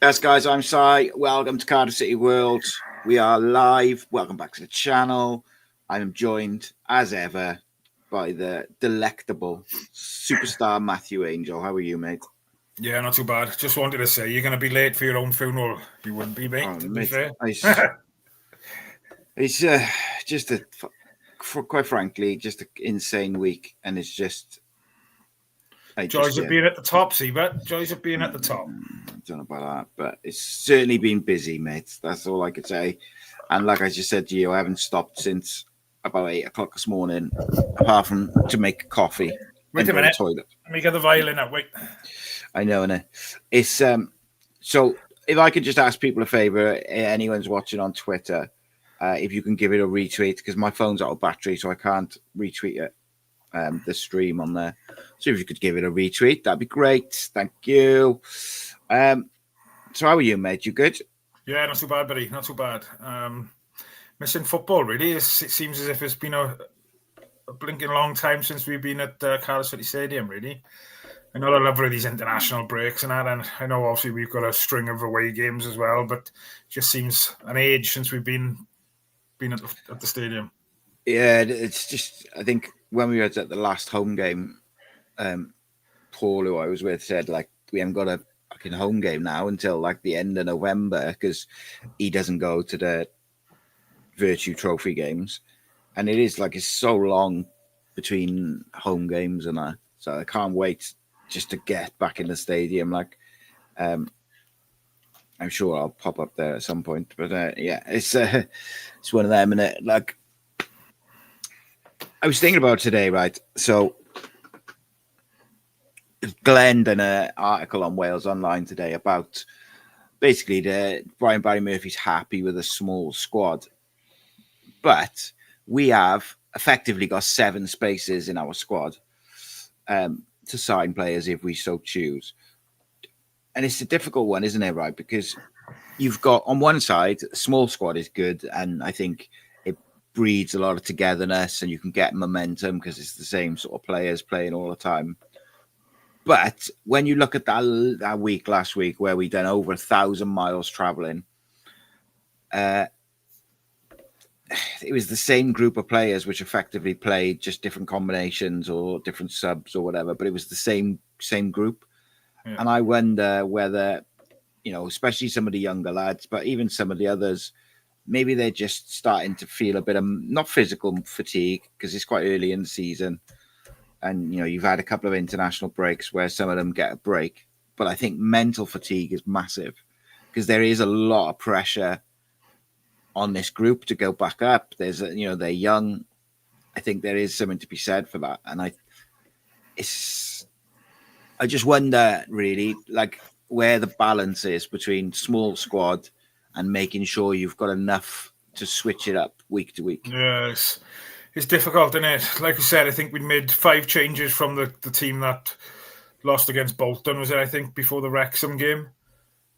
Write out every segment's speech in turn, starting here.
Yes, guys, I'm Si. Welcome to Cardiff City World. We are live. Welcome back to the channel. I am joined, as ever, by the delectable superstar Matthew Angel. How are you, mate? Yeah, not too bad. Just wanted to say, you're going to be late for your own funeral. You wouldn't be, mate, to be fair. It's just quite frankly, just an insane week. And it's just... Joys of being at the top, Seabert. Joys of being at the top. I don't know about that, but it's certainly been busy, mate. That's all I could say. And like I just said to you, I haven't stopped since about 8 o'clock this morning, apart from to make coffee. Wait a minute. Toilet. Let me get the violin out. Wait. I know, innit? It's so if I could just ask people a favor, anyone's watching on Twitter, if you can give it a retweet, because my phone's out of battery, so I can't retweet it. The stream on there. So if you could give it a retweet, that'd be great. Thank you. So how are you, mate? You good? Yeah, not too bad, buddy. Not too bad. Missing football, really. It seems as if it's been a blinking long time since we've been at Cardiff City Stadium, really. I know I love these international breaks and that, and I know obviously we've got a string of away games as well, but it just seems an age since we've been at the stadium. Yeah, it's just, I think when we were at the last home game, Paul, who I was with, said, like, we haven't got a fucking home game now until, like, the end of November, because he doesn't go to the Virtue Trophy games. And it is, like, it's so long between home games and that. So I can't wait just to get back in the stadium. Like, I'm sure I'll pop up there at some point. But, yeah, it's one of them, innit? Like, I was thinking about today, right? So Glenn done an article on Wales Online today about basically Brian Barry Murphy's happy with a small squad, but we have effectively got 7 spaces in our squad to sign players if we so choose. And it's a difficult one, isn't it, right? Because you've got, on one side, a small squad is good, and I think it breeds a lot of togetherness and you can get momentum because it's the same sort of players playing all the time. But when you look at that week last week where we done over 1,000 miles traveling, it was the same group of players which effectively played just different combinations or different subs or whatever, but it was the same group. Yeah. And I wonder whether, you know, especially some of the younger lads, but even some of the others, maybe they're just starting to feel a bit of, not physical fatigue, because it's quite early in the season. And, you know, you've had a couple of international breaks where some of them get a break. But I think mental fatigue is massive because there is a lot of pressure on this group to go back up. There's, you know, they're young. I think there is something to be said for that. And I just wonder, really, like, where the balance is between small squad and making sure you've got enough to switch it up week to week. Yes. It's difficult, isn't it? Like I said, I think we made 5 changes from the team that lost against Bolton, was it, I think, before the Wrexham game.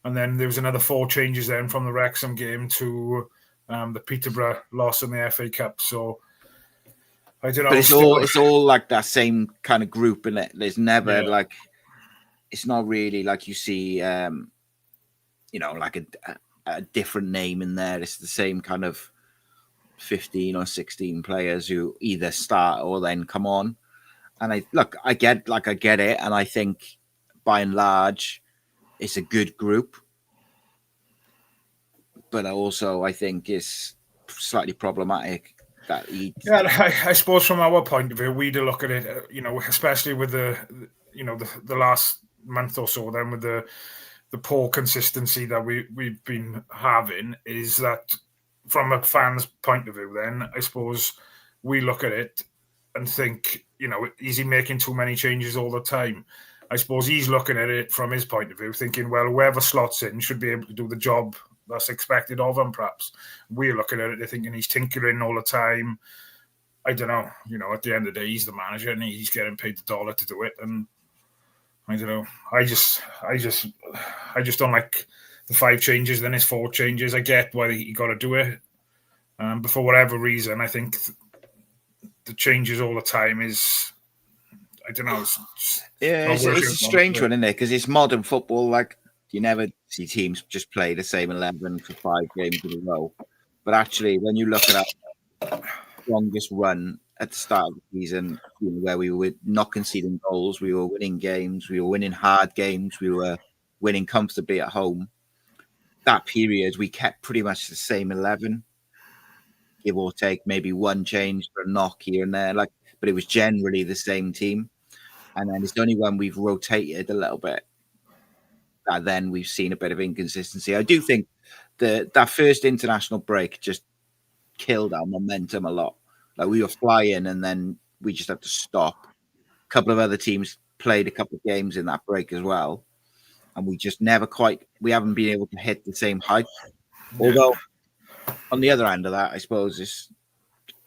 And then there was another 4 changes then from the Wrexham game to the Peterborough loss in the FA Cup. So, I don't know. But it's all like that same kind of group, in it. There's never, like, it's not really like you see, you know, like a different name in there. It's the same kind of 15 or 16 players who either start or then come on. And I get it. And I think by and large, it's a good group. But also, I think it's slightly problematic that I suppose from our point of view, we'd look at it, you know, especially with the last month or so, then with the poor consistency that we've been having, is that from a fan's point of view, then I suppose we look at it and think, you know, is he making too many changes all the time? I suppose he's looking at it from his point of view, thinking, well, whoever slots in should be able to do the job that's expected of him, perhaps. We're looking at it thinking he's tinkering all the time. I don't know. You know, at the end of the day, he's the manager and he's getting paid the dollar to do it. And I don't know. I just don't like the 5 changes, then it's 4 changes. I get why you got to do it. But for whatever reason, I think the changes all the time is, I don't know. It's a strange one, isn't it? Because it's modern football. Like, You never see teams just play the same 11 for 5 games in a row. But actually, when you look at our strongest run at the start of the season, where we were not conceding goals, we were winning games, we were winning hard games, we were winning comfortably at home. That period, we kept pretty much the same 11, give or take, maybe one change for a knock here and there. But it was generally the same team. And then it's only when we've rotated a little bit that then we've seen a bit of inconsistency. I do think that first international break just killed our momentum a lot. Like, we were flying and then we just had to stop. A couple of other teams played a couple of games in that break as well. And we just we haven't been able to hit the same height. Although, on the other end of that, I suppose,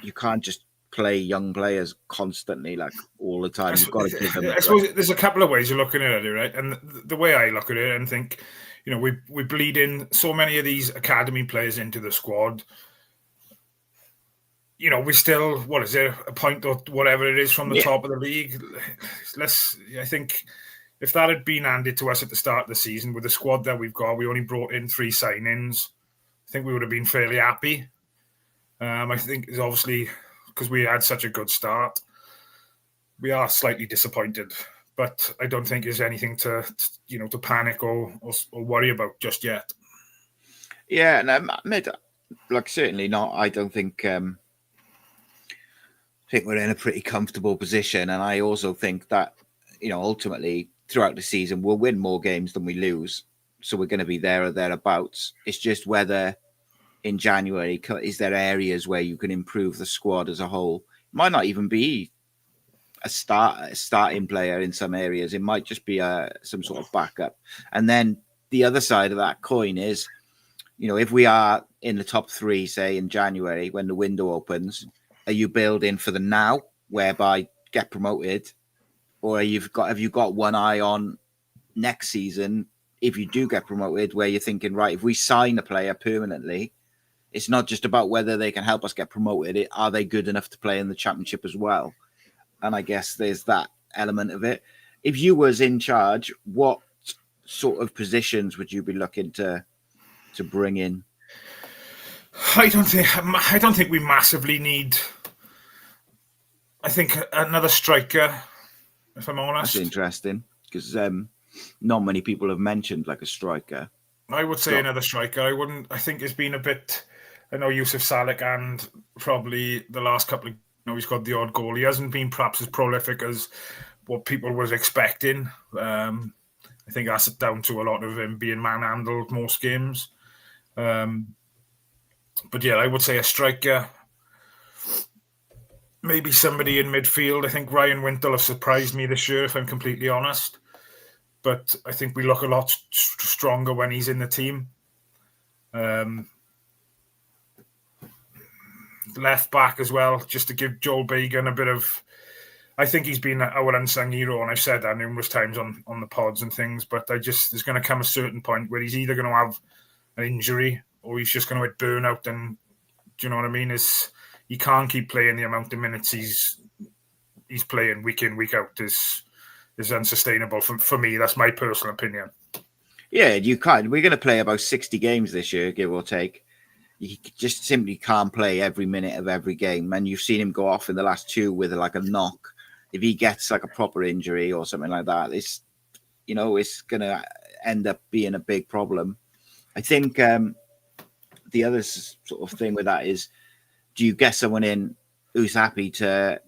you can't just play young players constantly, like all the time. You've got to give them. I suppose there's a couple of ways of looking at it, right? And the way I look at it and think, we bleed in so many of these academy players into the squad. We still, what is it, a point or whatever it is from the top of the league. I think if that had been handed to us at the start of the season with the squad that we've got, we only brought in 3 signings. I think we would have been fairly happy. I think it's obviously because we had such a good start. We are slightly disappointed, but I don't think there's anything to panic or worry about just yet. Yeah, and certainly not. I don't think. I think we're in a pretty comfortable position, and I also think that ultimately throughout the season we'll win more games than we lose, so we're going to be there or thereabouts. It's just whether in January is there areas where you can improve the squad as a whole. It might not even be a starting player in some areas. It might just be some sort of backup. And then the other side of that coin is, if we are in the top 3, say in January when the window opens, are you building for the now, whereby get promoted, or have you got one eye on next season if you do get promoted, where you're thinking, right, if we sign a player permanently, it's not just about whether they can help us get promoted. Are they good enough to play in the Championship as well? And I guess there's that element of it. If you was in charge, what sort of positions would you be looking to bring in? I don't think we massively need. I think another striker, if I'm honest. That's interesting, because not many people have mentioned like a striker. I would say another striker. I think it's been a bit. I know Yusuf Salek, and probably the last couple of. He's got the odd goal. He hasn't been perhaps as prolific as what people was expecting. I think that's down to a lot of him being manhandled most games. But yeah, I would say a striker. Maybe somebody in midfield. I think Ryan Wintle has surprised me this year, if I'm completely honest. But I think we look a lot stronger when he's in the team. Left back as well, just to give Joel Bagan a bit of. I think he's been our unsung hero, and I've said that numerous times on the pods and things. But there's going to come a certain point where he's either going to have an injury or he's just going to hit burnout. And do you know what I mean? He can't keep playing the amount of minutes he's playing week in, week out. Is unsustainable for me. That's my personal opinion. Yeah, you can't. We're going to play about 60 games this year, give or take. You just simply can't play every minute of every game. And you've seen him go off in the last 2 with like a knock. If he gets like a proper injury or something like that, it's going to end up being a big problem. I think the other sort of thing with that is, do you get someone in who's happy to,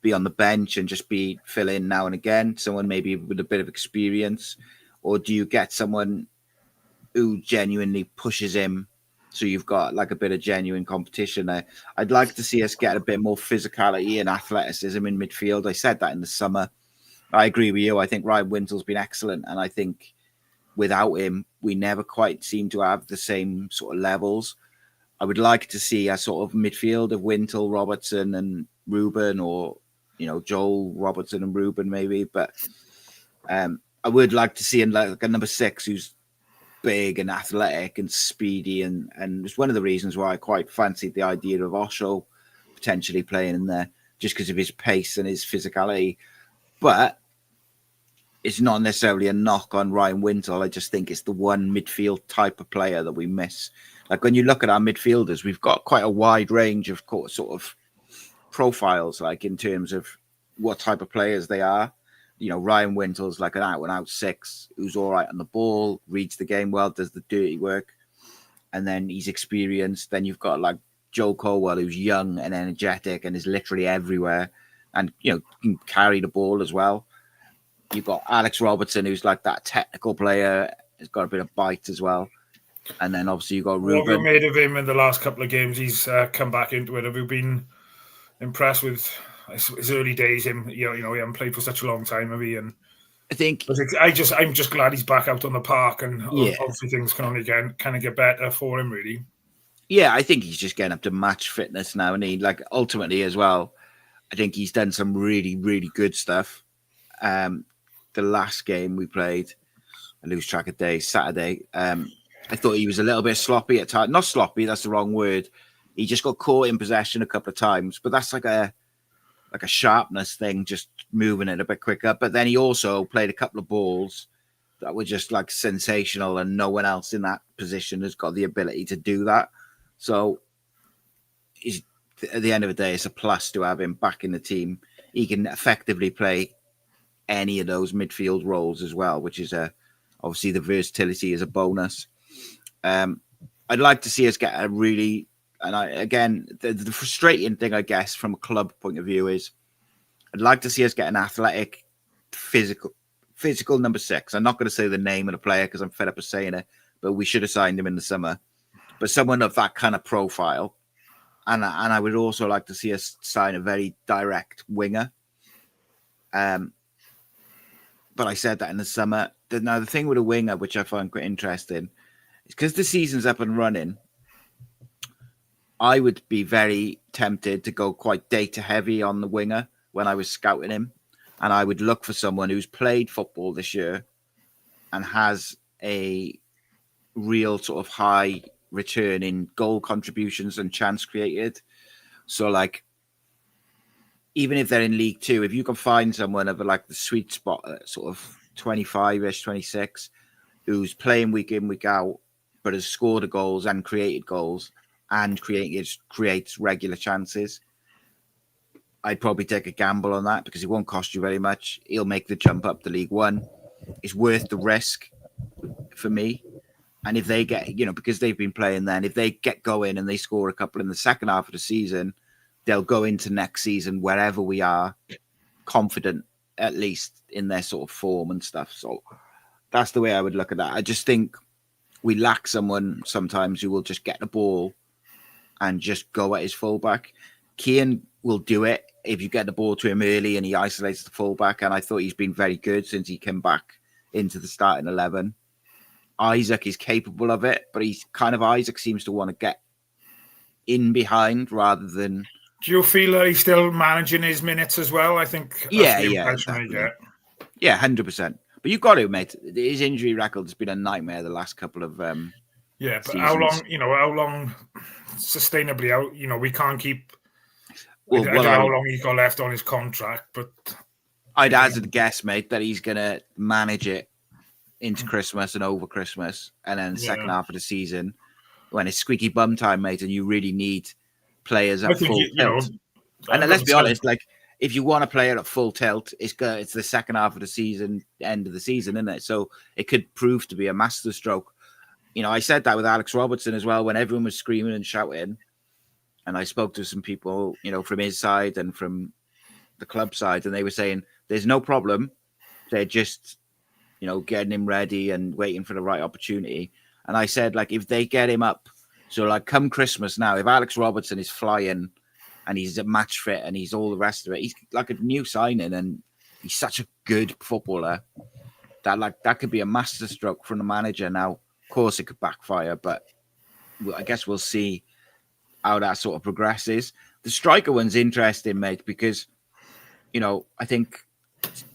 be on the bench and just fill in now and again, someone maybe with a bit of experience, or do you get someone who genuinely pushes him? So you've got like a bit of genuine competition there. I'd like to see us get a bit more physicality and athleticism in midfield. I said that in the summer. I agree with you. I think Ryan Wintle's been excellent. And I think without him, we never quite seem to have the same sort of levels. I would like to see a sort of midfield of Wintle, Robertson and Ruben, or, Joel, Robertson and Ruben maybe. But I would like to see him like a number 6 who's big and athletic and speedy, and it's one of the reasons why I quite fancied the idea of Osho potentially playing in there, just because of his pace and his physicality. But it's not necessarily a knock on Ryan Wintle. I just think it's the one midfield type of player that we miss. Like when you look at our midfielders, we've got quite a wide range of sort of profiles, like in terms of what type of players they are. You know, Ryan Wintle's like an out-and-out 6 who's all right on the ball, reads the game well, does the dirty work, and then he's experienced. Then you've got like Joe Colwell, who's young and energetic and is literally everywhere, and you know can carry the ball as well. You've got Alex Robertson, who's like that technical player, has got a bit of bite as well. And then obviously you've got Ruben. What have you made of him in the last couple of games? He's come back into it. Have you been impressed with his early days? He hasn't played for such a long time, have he? And I think I'm just glad he's back out on the park, and obviously things can only get better for him, really. Yeah, I think he's just getting up to match fitness now, and he like ultimately as well. I think he's done some really, really good stuff. The last game we played, I lose track of days, Saturday. I thought he was a little bit sloppy at times. Not sloppy, that's the wrong word. He just got caught in possession a couple of times, but that's like a sharpness thing, just moving it a bit quicker. But then he also played a couple of balls that were just like sensational, and no one else in that position has got the ability to do that. So at the end of the day, it's a plus to have him back in the team. He can effectively play any of those midfield roles as well, which is obviously the versatility is a bonus. I'd like to see us get a really, and the frustrating thing, I guess, from a club point of view is I'd like to see us get an athletic, physical number 6. I'm not going to say the name of the player because I'm fed up of saying it, but we should have signed him in the summer. But someone of that kind of profile. And I would also like to see us sign a very direct winger. But I said that in the summer. Now, the thing with a winger, which I find quite interesting, is because the season's up and running, I would be very tempted to go quite data heavy on the winger when I was scouting him. And I would look for someone who's played football this year and has a real sort of high return in goal contributions and chance created. So, like, even if they're in League Two, if you can find someone of like the sweet spot, sort of 25-ish, 26, who's playing week in, week out, but has scored the goals and created goals and creates regular chances, I'd probably take a gamble on that because it won't cost you very much. He'll make the jump up to League One. It's worth the risk for me. And if they get, because they've been playing then, if they get going and they score a couple in the second half of the season, they'll go into next season, wherever we are, confident, at least in their sort of form and stuff. So that's the way I would look at that. I just think we lack someone sometimes who will just get the ball and just go at his fullback. Keane will do it if you get the ball to him early and he isolates the fullback. And I thought he's been very good since he came back into the starting 11. Isaac is capable of it, but Isaac seems to want to get in behind rather than. Do you feel that he's still managing his minutes as well? I think that's the impression I get. Yeah, 100%. But you've got to admit, his injury record has been a nightmare the last couple of but seasons. how long sustainably, we can't keep. I don't know how long he's got left on his contract, but I'd hazard a guess, mate, that he's going to manage it into Christmas and over Christmas, and then the second half of the season, when it's squeaky bum time, mate, and you really need players at full tilt. And then let's be honest, like if you want a player at full tilt, it's the second half of the season, end of the season, isn't it? So it could prove to be a masterstroke. I said that with Alex Robertson as well when everyone was screaming and shouting. And I spoke to some people, from his side and from the club side, and they were saying there's no problem. They're just, getting him ready and waiting for the right opportunity. And I said, like, if they get him up, so like come Christmas now, if Alex Robertson is flying and he's a match fit and he's all the rest of it, he's like a new signing and he's such a good footballer that could be a masterstroke from the manager. Now, of course, it could backfire, but I guess we'll see how that sort of progresses. The striker one's interesting, mate, because, I think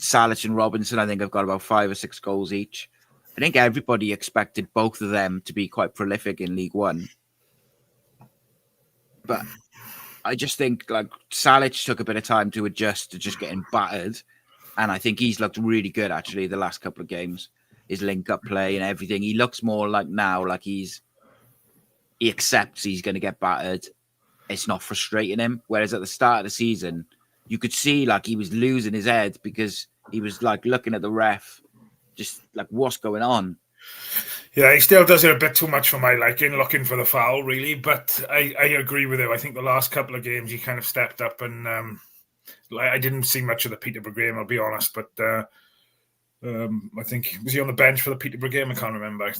Salic and Robinson, have got about 5 or 6 goals each. I think everybody expected both of them to be quite prolific in League One. But I just think, like, Salic took a bit of time to adjust to just getting battered. And I think he's looked really good, actually, the last couple of games. His link-up play and everything. He looks more like now, like he accepts he's going to get battered. It's not frustrating him. Whereas at the start of the season, you could see like he was losing his head because he was like looking at the ref, just like, what's going on? Yeah, he still does it a bit too much for my liking, looking for the foul, really. But I agree with him. I think the last couple of games he kind of stepped up, and I didn't see much of the Peterborough game, I'll be honest. But I think, was he on the bench for the Peterborough game? I can't remember.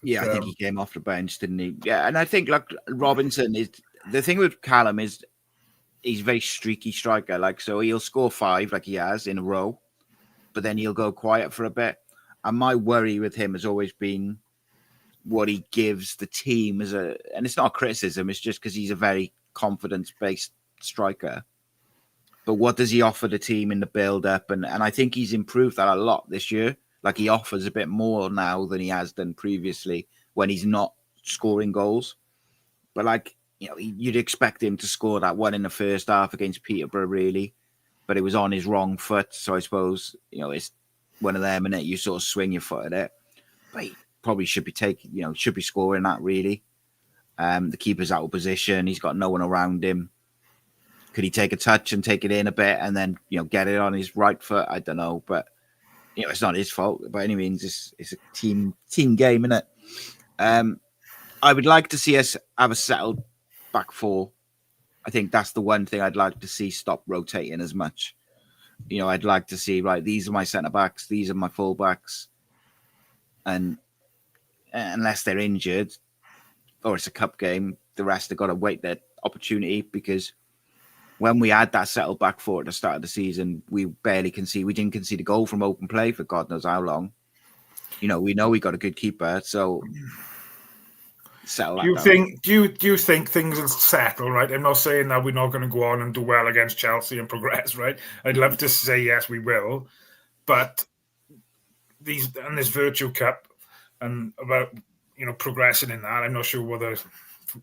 Yeah, I think he came off the bench, didn't he? Yeah, and I think like Robinson is the thing with Callum is he's a very streaky striker. Like, so he'll score 5 like he has in a row, but then he'll go quiet for a bit. And my worry with him has always been what he gives the team and it's not a criticism, it's just because he's a very confidence-based striker. But what does he offer the team in the build-up? And I think he's improved that a lot this year. Like, he offers a bit more now than he has done previously when he's not scoring goals. But, like, you know, you'd expect him to score that one in the first half against Peterborough, really. But it was on his wrong foot. So I suppose, you know, it's one of them, and you sort of swing your foot at it. But he probably should be scoring that, really. The keeper's out of position. He's got no one around him. Could he take a touch and take it in a bit and then, you know, get it on his right foot? I don't know. But, you know, it's not his fault by any means. It's a team game, isn't it? I would like to see us have a settled back four. I think that's the one thing I'd like to see stop rotating as much. You know, I'd like to see, right, these are my centre-backs, these are my full-backs. And unless they're injured or it's a cup game, the rest have got to wait their opportunity, because when we had that settled back four at the start of the season, we didn't concede a goal from open play for God knows how long. You know we got a good keeper, so settle that down. Do you think things will settle, right? I'm not saying that we're not going to go on and do well against Chelsea and progress, right? I'd love to say yes, we will, but this Virtue Cup and about, you know, progressing in that, I'm not sure whether,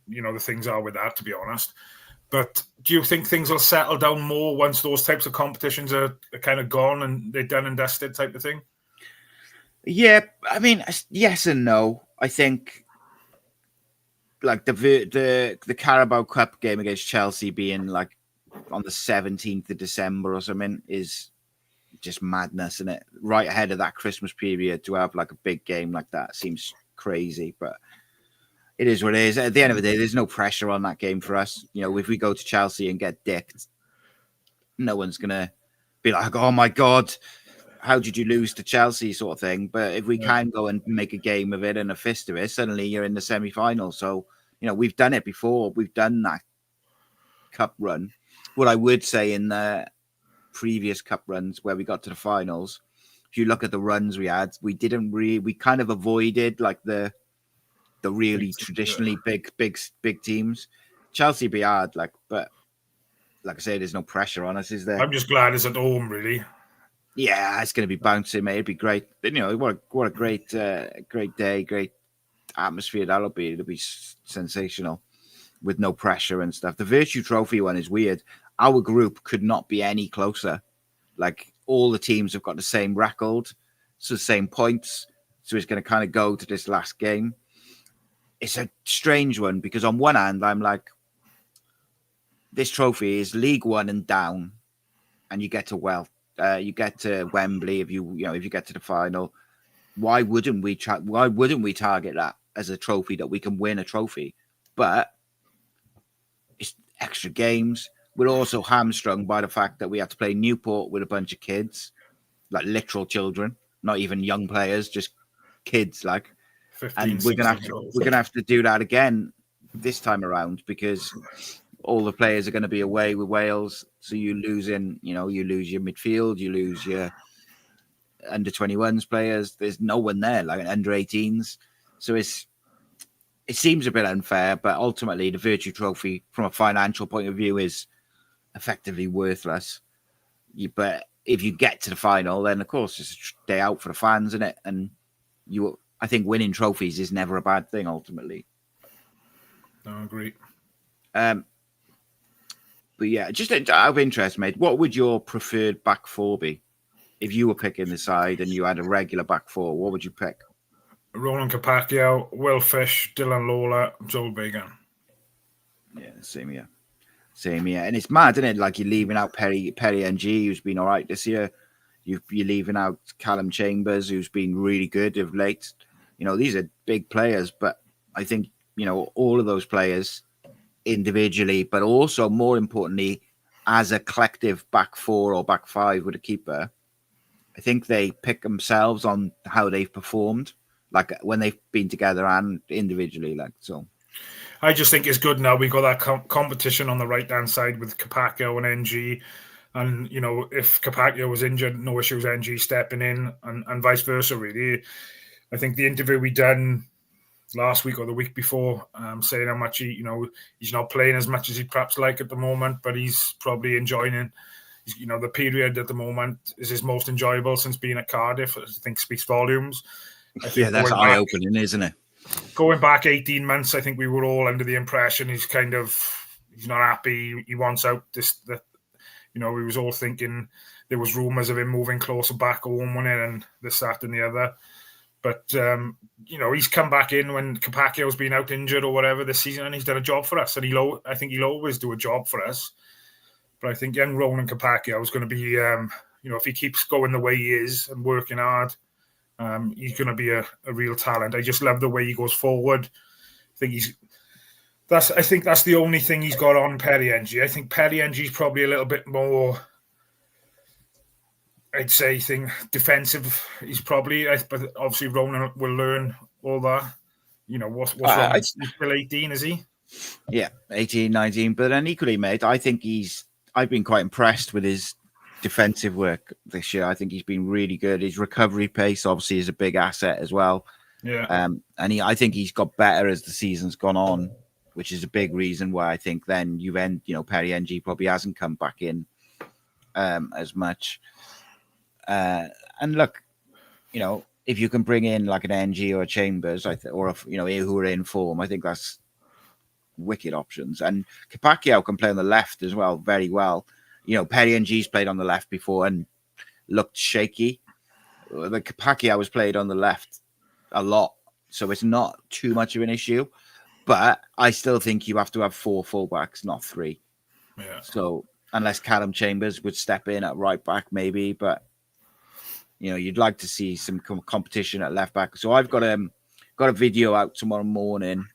you know, the things are with that, to be honest. But do you think things will settle down more once those types of competitions are kind of gone and they're done and dusted, type of thing? Yeah, I mean, yes and no. I think like the Carabao Cup game against Chelsea being like on the 17th of December or something is just madness, isn't it? Right ahead of that Christmas period to have like a big game like that seems crazy, but it is what it is. At the end of the day, there's no pressure on that game for us. You know, if we go to Chelsea and get dicked, no one's going to be like, oh my God, how did you lose to Chelsea sort of thing. But if we can go and make a game of it and a fist of it, suddenly you're in the semi-final. So, you know, we've done it before. We've done that cup run. What I would say in the previous cup runs where we got to the finals, if you look at the runs we had, we kind of avoided like the really traditionally big teams. Chelsea be hard, but like I say, there's no pressure on us, is there? I'm just glad it's at home, really. Yeah, it's going to be bouncing, mate. It'd be great. You know, what a great day, great atmosphere that'll be. It'll be sensational with no pressure and stuff. The Virtue Trophy one is weird. Our group could not be any closer. Like, all the teams have got the same record, so the same points. So it's going to kind of go to this last game. It's a strange one because on one hand, I'm like, this trophy is League One and down, and you get to Wembley if you get to the final. Why wouldn't we target that as a trophy that we can win a trophy? But it's extra games. We're also hamstrung by the fact that we have to play Newport with a bunch of kids, like literal children, not even young players, just kids, like. 15, and we're gonna have to do that again this time around because all the players are going to be away with Wales. So you lose your midfield, you lose your under 21s players. There's no one there, like under 18s. So it seems a bit unfair, but ultimately the Virtue Trophy, from a financial point of view, is effectively worthless. But if you get to the final, then of course it's a day out for the fans, isn't it? And I think winning trophies is never a bad thing, ultimately. No, I agree. But yeah, just out of interest, mate, what would your preferred back four be? if you were picking the side and you had a regular back four, what would you pick? Ronan Capaccio, Will Fish, Dylan Lawlor, Joel Bagan. Yeah, same here. Same here. And it's mad, isn't it? Like you're leaving out Perry NG, who's been all right this year. You're leaving out Callum Chambers, who's been really good of late. You know, these are big players, but I think, you know, all of those players individually, but also more importantly, as a collective back four or back five with a keeper, I think they pick themselves on how they've performed, like when they've been together and individually. Like so, I just think it's good now. We got that competition on the right hand side with Capaccio and NG. And, you know, if Capaccio was injured, no issues, NG stepping in and vice versa, really. I think the interview we done last week or the week before, saying how much he's not playing as much as he'd perhaps like at the moment, but he's probably enjoying it. You know, the period at the moment is his most enjoyable since being at Cardiff. I think speaks volumes. Yeah, that's eye-opening, isn't it? Going back 18 months, I think we were all under the impression he's not happy. He wants out we was all thinking there was rumours of him moving closer back home, and this, that, and the other. But, he's come back in when Capaccio's been out injured or whatever this season, and he's done a job for us. And I think he'll always do a job for us. But I think young Ronan Capaccio is going to be, if he keeps going the way he is and working hard, he's going to be a real talent. I just love the way he goes forward. I think that's the only thing he's got on Perry NG. I think Perry NG is probably a little bit more, I'd say, defensive. He's probably, but obviously Ronan will learn all that. You know, what's wrong? He's still 18, is he? Yeah, 18, 19. But then equally, mate, I think I've been quite impressed with his defensive work this year. I think he's been really good. His recovery pace obviously is a big asset as well. Yeah. I think he's got better as the season's gone on, which is a big reason why I think then Perry NG probably hasn't come back in as much. And look, if you can bring in like an NG or a Chambers, who are in form, I think that's wicked options. And Capaccio can play on the left as well, very well. Perry NG's played on the left before and looked shaky. The Capaccio was played on the left a lot, so it's not too much of an issue. But I still think you have to have 4 fullbacks, not 3. Yeah. So unless Callum Chambers would step in at right back, maybe, but you'd like to see some competition at left back. So I've got a video out tomorrow morning,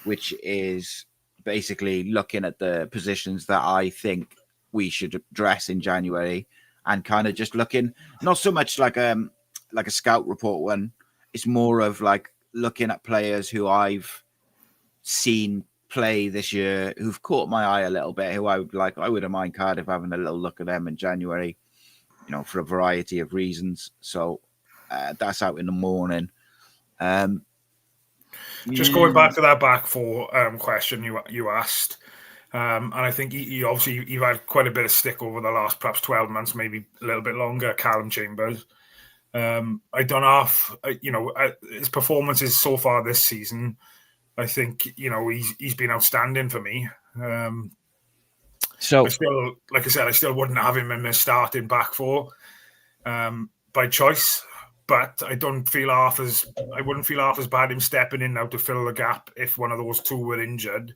which is basically looking at the positions that I think we should address in January, and kind of just looking, not so much like a scout report one. It's more of like looking at players who I've seen play this year, who've caught my eye a little bit, who I wouldn't mind Cardiff having a little look at them in January, for a variety of reasons. So that's out in the morning. Just going back to that back four question you asked, and I think you've had quite a bit of stick over the last perhaps 12 months, maybe a little bit longer, Callum Chambers. I don't know if, his performances so far this season, I think, he's been outstanding for me. So I still wouldn't have him in my starting back four by choice. But I wouldn't feel half as bad him stepping in now to fill the gap if one of those two were injured.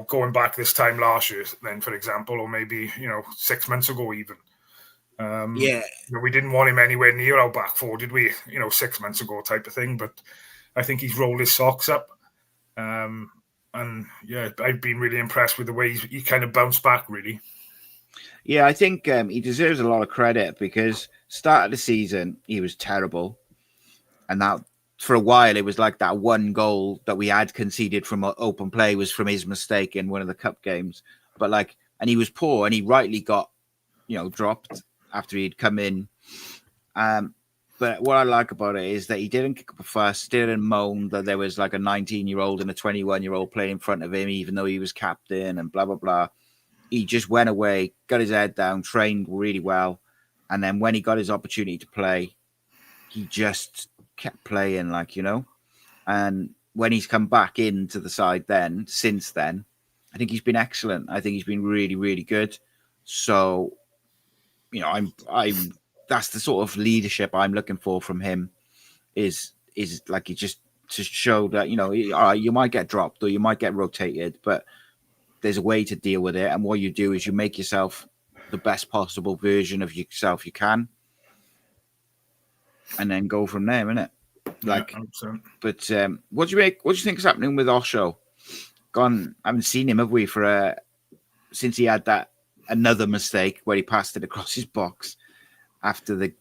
Going back this time last year, then for example, or maybe 6 months ago even. We didn't want him anywhere near our back four, did we? 6 months ago, type of thing. But I think he's rolled his socks up, and I've been really impressed with the way he kind of bounced back. Really. Yeah, I think he deserves a lot of credit because start of the season he was terrible, and that for a while it was like that one goal that we had conceded from open play was from his mistake in one of the cup games. But and he was poor, and he rightly got dropped after he'd come in. But what I like about it is that he didn't kick up a fuss, didn't moan that there was like a 19-year-old and a 21-year-old playing in front of him, even though he was captain and blah blah blah. He just went away, got his head down, trained really well. And then when he got his opportunity to play, he just kept playing, And when he's come back into the side since then, I think he's been excellent. I think he's been really, really good. So I'm that's the sort of leadership I'm looking for from him. Is like, he just to show that all right, you might get dropped or you might get rotated, but there's a way to deal with it. And what you do is you make yourself the best possible version of yourself you can, and then go from there, innit? Like, yeah, but what do you think is happening with Osho? I haven't seen him, have we, since he had that another mistake where he passed it across his box after the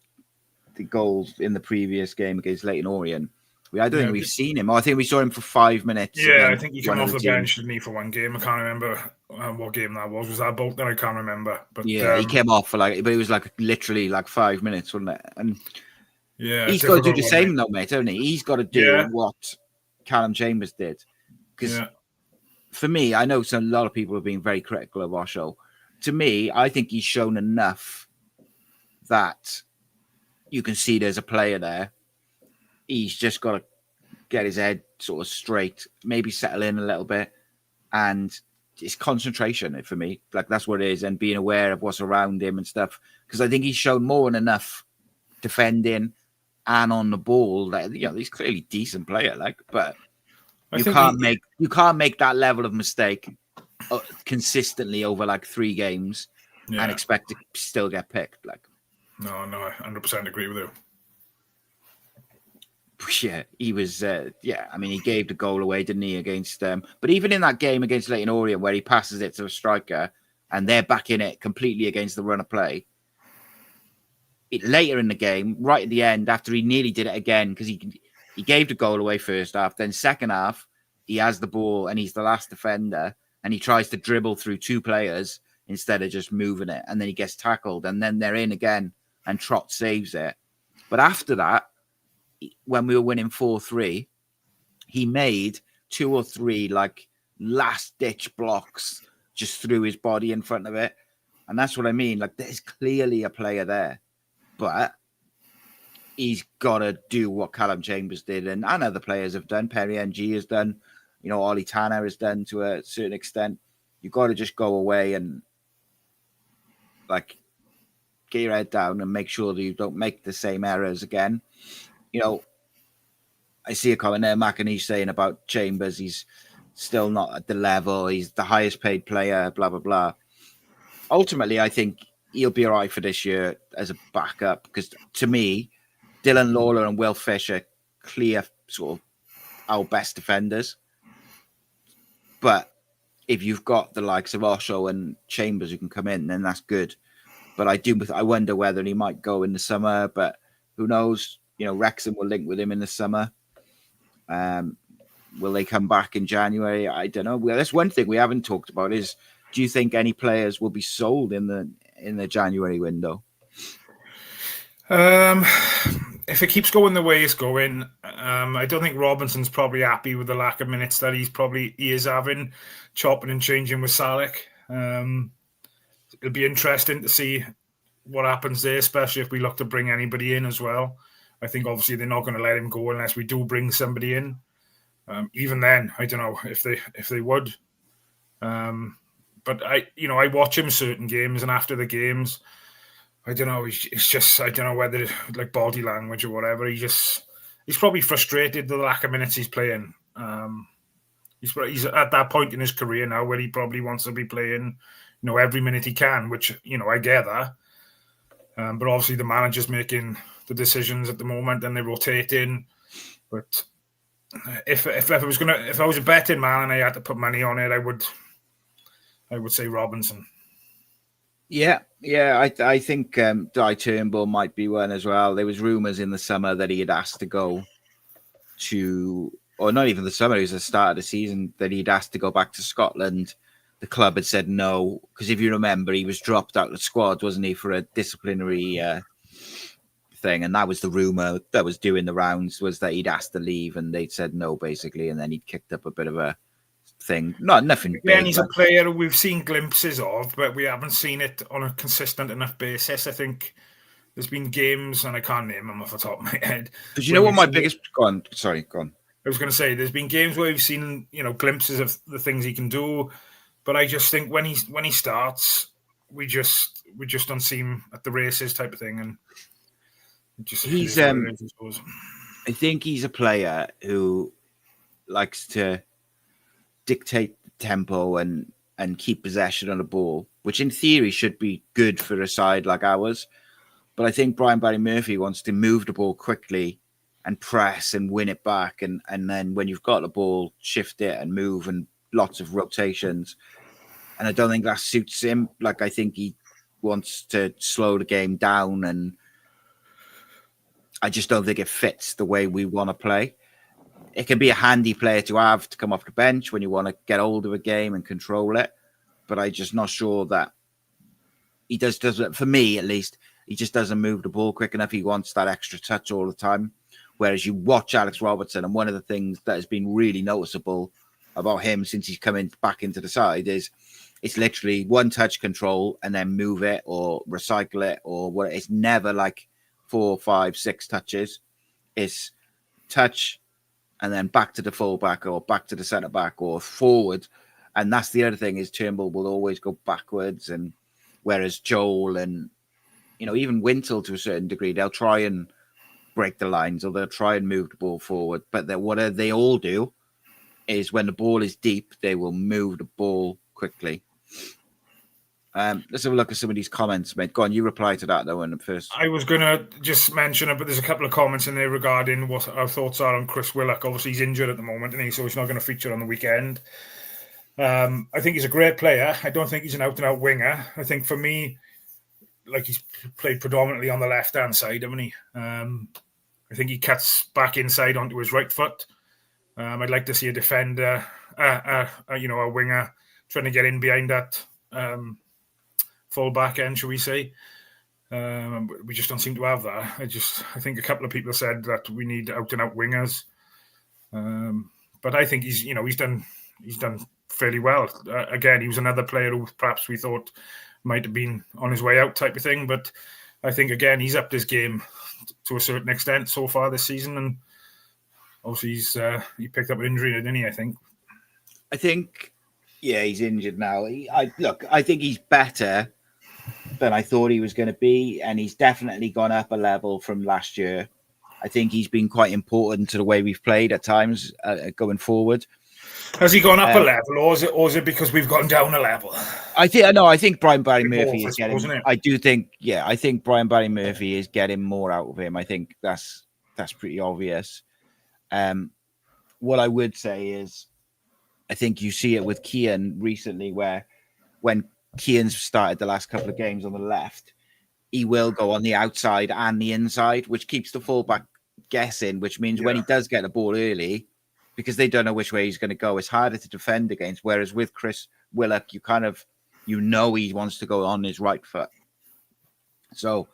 goals in the previous game against Leyton Orient. I don't think we've seen him. I think we saw him for 5 minutes. Yeah, I think he came off the bench, didn't he, for one game? I can't remember what game that was. Was that Bolton? I can't remember. But yeah, he came off for but it was literally 5 minutes, wasn't it? And yeah, he's got to do the same though, mate, hasn't he? He's got to do what Callum Chambers did. Because for me, I know a lot of people have been very critical of Osho. To me, I think he's shown enough that you can see there's a player there. He's just got to get his head sort of straight, maybe settle in a little bit, and it's concentration for me. That's what it is, and being aware of what's around him and stuff. Because I think he's shown more than enough defending and on the ball. He's clearly a decent player. But you can't make that level of mistake consistently over 3 games and expect to still get picked. No, I 100% agree with you. Yeah, he was. I mean, he gave the goal away, didn't he, against them? But even in that game against Leyton Orient, where he passes it to a striker and they're back in it completely against the run of play, later in the game, right at the end, after he nearly did it again, because he gave the goal away first half, then second half, he has the ball and he's the last defender, and he tries to dribble through 2 players instead of just moving it, and then he gets tackled, and then they're in again, and Trott saves it. But after that, when we were winning 4-3, he made 2 or 3 last-ditch blocks just threw his body in front of it. And that's what I mean. There's clearly a player there, but he's got to do what Callum Chambers did and other players have done. Perry NG has done, Ollie Tanner has done to a certain extent. You've got to just go away and get your head down and make sure that you don't make the same errors again. I see a comment there, McAnee, saying about Chambers, he's still not at the level. He's the highest paid player, blah, blah, blah. Ultimately, I think he'll be all right for this year as a backup, because to me, Dylan Lawlor and Will Fish are clear sort of our best defenders. But if you've got the likes of Osho and Chambers who can come in, then that's good. But I wonder whether he might go in the summer, but who knows? Wrexham will link with him in the summer. Will they come back in January? I don't know. Well, that's one thing we haven't talked about is, do you think any players will be sold in the January window? If it keeps going the way it's going, I don't think Robinson's probably happy with the lack of minutes that he is having, chopping and changing with Salek. It'll be interesting to see what happens there, especially if we look to bring anybody in as well. I think obviously they're not going to let him go unless we do bring somebody in. Even then, I don't know if they would. But I watch him certain games, and after the games, I don't know. It's just, I don't know whether body language or whatever. He's probably frustrated with the lack of minutes he's playing. He's at that point in his career now where he probably wants to be playing, every minute he can, which I get that. But obviously the manager's making the decisions at the moment, and they're rotating. But if I was a betting man and I had to put money on it, I would say Robinson. Yeah, I think Di Turnbull might be one as well. There was rumours in the summer that he had asked to go to, or not even the summer, it was the start of the season, that he'd asked to go back to Scotland. The club had said no, because if you remember, he was dropped out of the squad, wasn't he, for a disciplinary thing, and that was the rumour that was doing the rounds, was that he'd asked to leave, and they'd said no, basically, and then he'd kicked up a bit of a thing. Nothing big. And he's a player we've seen glimpses of, but we haven't seen it on a consistent enough basis. I think there's been games, and I can't name them off the top of my head. Because what my biggest... Go on. I was going to say, there's been games where we've seen, glimpses of the things he can do, but I just think when he starts, we just don't seem at the races type of thing, and he's I think he's a player who likes to dictate the tempo and keep possession on the ball, which in theory should be good for a side like ours. But I think Brian Barry Murphy wants to move the ball quickly and press and win it back. And then when you've got the ball, shift it and move and lots of rotations. And I don't think that suits him. Like, I think he wants to slow the game down. And I just don't think it fits the way we want to play. It can be a handy player to have to come off the bench when you want to get hold of a game and control it. But I'm just not sure that he doesn't, for me at least, he just doesn't move the ball quick enough. He wants that extra touch all the time. Whereas you watch Alex Robertson, and one of the things that has been really noticeable about him since he's coming back into the side is it's literally one touch control and then move it or recycle it or what. It's never like 4, 5, 6 touches. It's touch and then back to the fullback or back to the centre back or forward. And that's the other thing is Turnbull will always go backwards. And whereas Joel and, even Wintle to a certain degree, they'll try and break the lines or they'll try and move the ball forward. But what they all do is when the ball is deep, they will move the ball quickly. Let's have a look at some of these comments, mate. Go on, you reply to that, though, in the first. I was going to just mention it, but there's a couple of comments in there regarding what our thoughts are on Chris Willock. Obviously, he's injured at the moment, and so he's not going to feature on the weekend. I think he's a great player. I don't think he's an out-and-out winger. I think for me, like he's played predominantly on the left-hand side, haven't he? I think he cuts back inside onto his right foot. I'd like to see a defender, a winger trying to get in behind that full back end, shall we say. We just don't seem to have that. I think a couple of people said that we need out-and-out wingers. But I think he's done fairly well. Again, he was another player who perhaps we thought might have been on his way out type of thing. But I think, again, he's upped his game to a certain extent so far this season. And obviously he picked up an injury, didn't he, I think? I think, yeah, he's injured now. I think he's better than I thought he was going to be. And he's definitely gone up a level from last year. I think he's been quite important to the way we've played at times going forward. Has he gone up a level, or is it because we've gone down a level? I think Brian Barry Murphy is getting. I think Brian Barry Murphy is getting more out of him. I think that's pretty obvious. What I would say is, I think you see it with Kian recently, where when Kian's started the last couple of games on the left, he will go on the outside and the inside, which keeps the fullback guessing. Which means when he does get the ball early, because they don't know which way he's going to go, it's harder to defend against. Whereas with Chris Willock, he wants to go on his right foot. So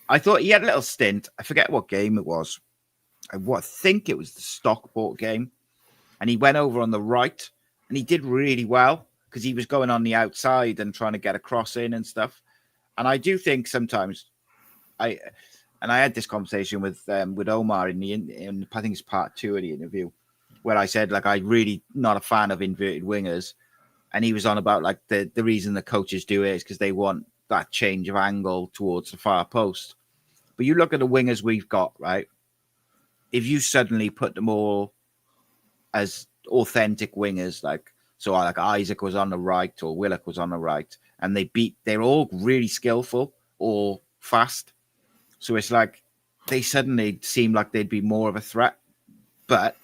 I thought he had a little stint. I forget what game it was. I think it was the Stockport game. And he went over on the right and he did really well because he was going on the outside and trying to get a cross in and stuff. And I do think sometimes I had this conversation with Omar in I think it's part 2 of the interview, where I said, like, I'm really not a fan of inverted wingers. And he was on about, like, the reason the coaches do it is because they want that change of angle towards the far post. But you look at the wingers we've got, right? If you suddenly put them all as authentic wingers, like Isaac was on the right or Willock was on the right, and they're all really skillful or fast. So it's like they suddenly seem like they'd be more of a threat. But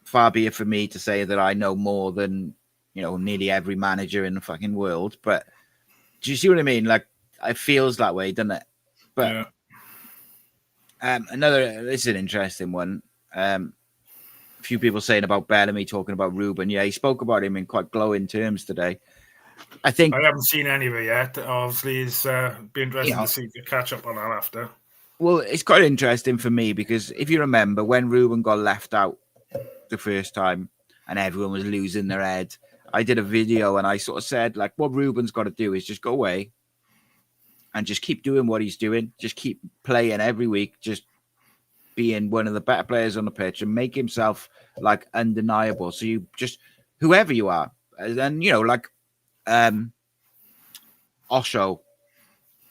far be it for me to say that I know more than, nearly every manager in the fucking world. But do you see what I mean? Like, it feels that way, doesn't it? But this is an interesting one. A few people saying about Bellamy, talking about Ruben. Yeah, he spoke about him in quite glowing terms today. I haven't seen any of it yet. Obviously, it's be interesting to see the catch up on that after. Well, it's quite interesting for me because if you remember when Ruben got left out the first time and everyone was losing their head, I did a video and I sort of said, like, what Ruben's got to do is just go away and just keep doing what he's doing. Just keep playing every week. Just being one of the better players on the pitch and make himself, like, undeniable. So you just, whoever you are, and, Osho,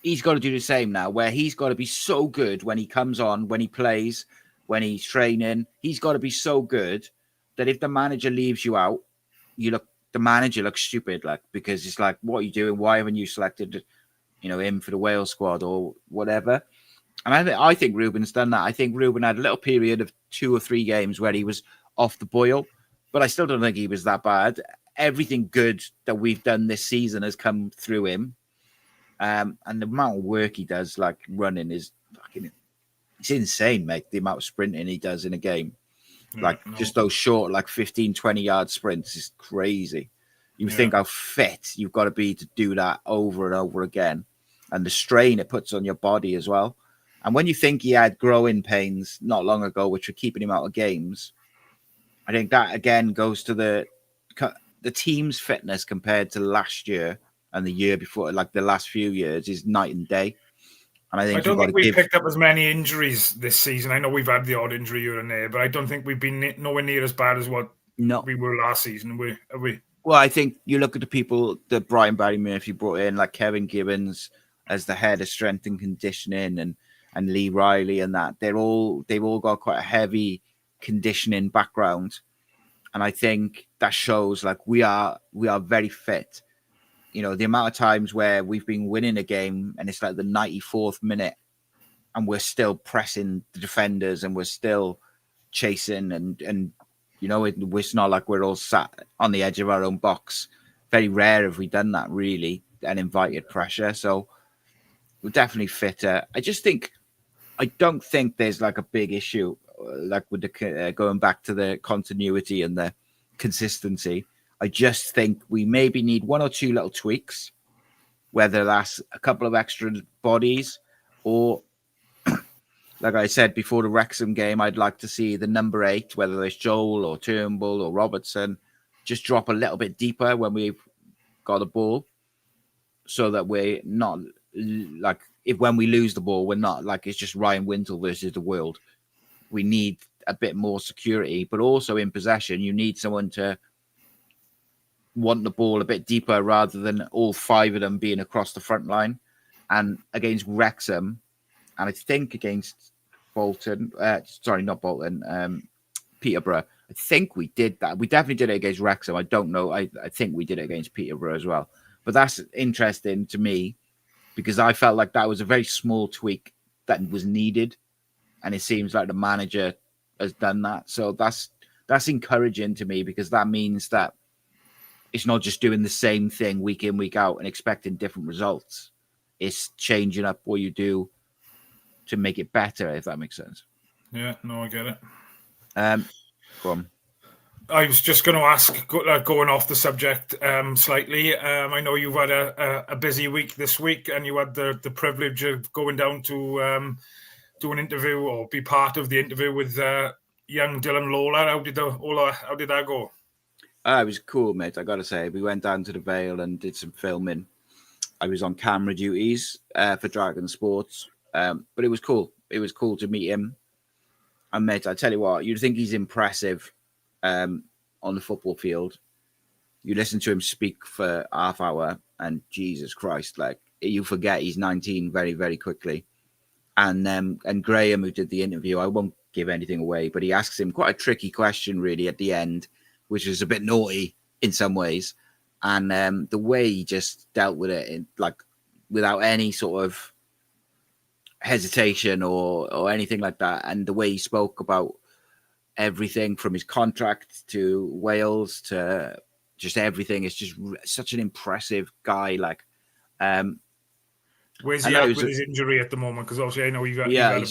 he's got to do the same now, where he's got to be so good when he comes on, when he plays, when he's training. He's got to be so good that if the manager leaves you out, the manager looks stupid, like, because it's like, what are you doing? Why haven't you selected, him for the Wales squad or whatever? And I think Ruben's done that. I think Ruben had a little period of 2 or 3 games where he was off the boil, but I still don't think he was that bad. Everything good that we've done this season has come through him. And the amount of work he does, like running, is fucking, it's insane, mate. The amount of sprinting he does in a game. Just those short, like 15, 20-yard sprints is crazy. You think how fit you've got to be to do that over and over again, and the strain it puts on your body as well. And when you think he had growing pains not long ago, which were keeping him out of games, I think that again goes to the team's fitness compared to last year and the year before, like the last few years, is night and day. And I don't think we've picked up as many injuries this season. I know we've had the odd injury here and there, but I don't think we've been nowhere near as bad as what we were last season. Are we? Well, I think you look at the people that Brian Barry Murphy brought in, like Kevin Gibbons as the head of strength and conditioning, and Lee Riley, and that they've all got quite a heavy conditioning background, and I think that shows like we are very fit. The amount of times where we've been winning a game and it's like the 94th minute and we're still pressing the defenders and we're still chasing and it's not like we're all sat on the edge of our own box. Very rare have we done that, really, and invited pressure. So we're definitely fitter. I don't think there's like a big issue, like with the going back to the continuity and the consistency. I just think we maybe need 1 or 2 little tweaks, whether that's a couple of extra bodies or, like I said before the Wrexham game, I'd like to see the number 8, whether it's Joel or Turnbull or Robertson, just drop a little bit deeper when we've got the ball, so that we're not like, when we lose the ball, we're not like it's just Ryan Wintle versus the world. We need a bit more security, but also in possession, you need someone to want the ball a bit deeper rather than all 5 of them being across the front line. And against Wrexham, and I think against Bolton, not Bolton, Peterborough, I think we did that. We definitely did it against Wrexham. I don't know. I think we did it against Peterborough as well. But that's interesting to me because I felt like that was a very small tweak that was needed. And it seems like the manager has done that. So that's encouraging to me, because that means that it's not just doing the same thing week in, week out and expecting different results. It's changing up what you do to make it better, if that makes sense. Yeah, no, I get it. Go on. I was just going to ask, going off the subject slightly. I know you've had a busy week this week, and you had the privilege of going down to do an interview or be part of the interview with young Dylan Lawlor. How did that go? It was cool, mate. I got to say, we went down to the Vale and did some filming. I was on camera duties for Dragon Sports, but it was cool. It was cool to meet him. And mate, I tell you what, you'd think he's impressive on the football field. You listen to him speak for half hour, and Jesus Christ, like, you forget he's 19 very, very quickly. And Graham, who did the interview, I won't give anything away, but he asks him quite a tricky question, really, at the end, which is a bit naughty in some ways. And the way he just dealt with it, without any sort of hesitation or anything like that. And the way he spoke about everything from his contract to Wales to just everything. It's just such an impressive guy. Where's he at with his injury at the moment? Because obviously I know you got... Yeah,